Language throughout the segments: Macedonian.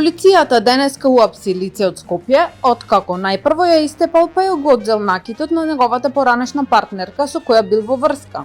Полицијата денеска уапси лице од Скопје, откако најпрво ја истепал па ја го одзел накитот на неговата поранешна партнерка со која бил во врска.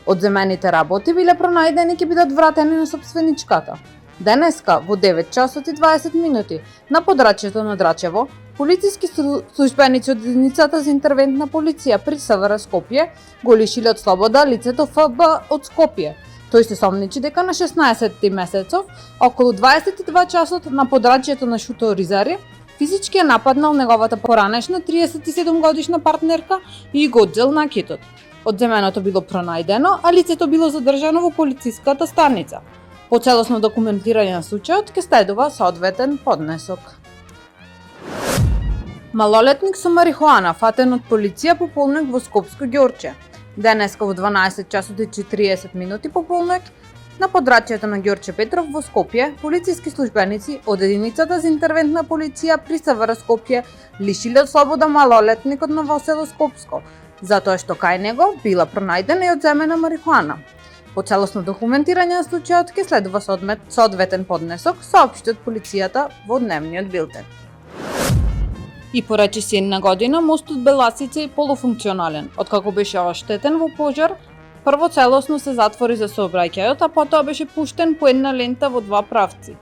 Одземените работи биле пронајдени и ќе бидат вратени на собственичката. Денеска во 9 часот и 20 минути на подрачјето на Драчево, полициски службеници од единицата за интервентна полиција при СВР Скопје го лишиле од слобода лицето ФБ од Скопје. Тој се сомничи дека на 16 месецов, околу 22 часот на подрачјето на Шуто Ризари, физички ја нападнал неговата поранешна 37 годишна партнерка и го одзел накитот. Одземеното било пронајдено, а лицето било задржано во полициската станица. По целосно документирање на случајот ќе следува соодветен поднесок. Малолетник со марихуана фатен од полиција по полнок во Скопско Ѓорче. Денеска во 12 часот и 40 минути по полнок на подрачјето на Ѓорче Петров во Скопје, полициски службеници од единицата за интервентна полиција при СВР Скопје лишиле од слобода малолетникот на Новосело Скопско, затоа што кај него била пронајдена и одземена марихуана. По целосно документирање на случајот ќе следува соодветен поднесок, соопшти од полицијата во дневниот билтен. И поречи синна година, мостот Беласица е полуфункционален. Откако беше оштетен во пожар, прво целосно се затвори за сообраќајот, а потоа беше пуштен по една лента во два правци.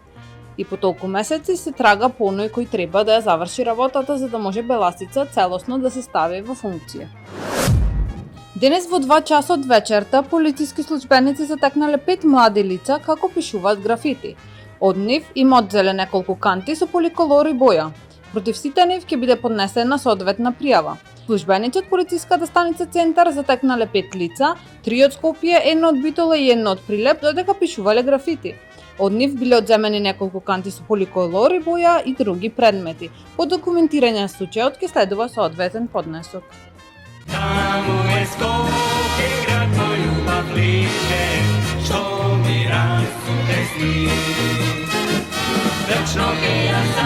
И по толку месеци се трага по оној кој треба да ја заврши работата за да може Беласица целосно да се стави во функција. Денес во 2 часот вечерта полициски службеници затекнале 5 млади лица како пишуваат графити. Од нив им одзеле неколку канти со поликолори боја. Против сите нив ќе биде поднесена соодветна пријава. Службеници од полициската станица Центар затекнале 5 лица, 3 од Скопје, едно од Битола и едно од Прилеп, додека пишувале графити. Од нив биле одземени неколку канти со поликолори боја и други предмети. По документирање на случајот ќе следува соодветен поднесок. Таму е Скопје, град мој љубав лише, што ми расу сни. Вечно ќе ја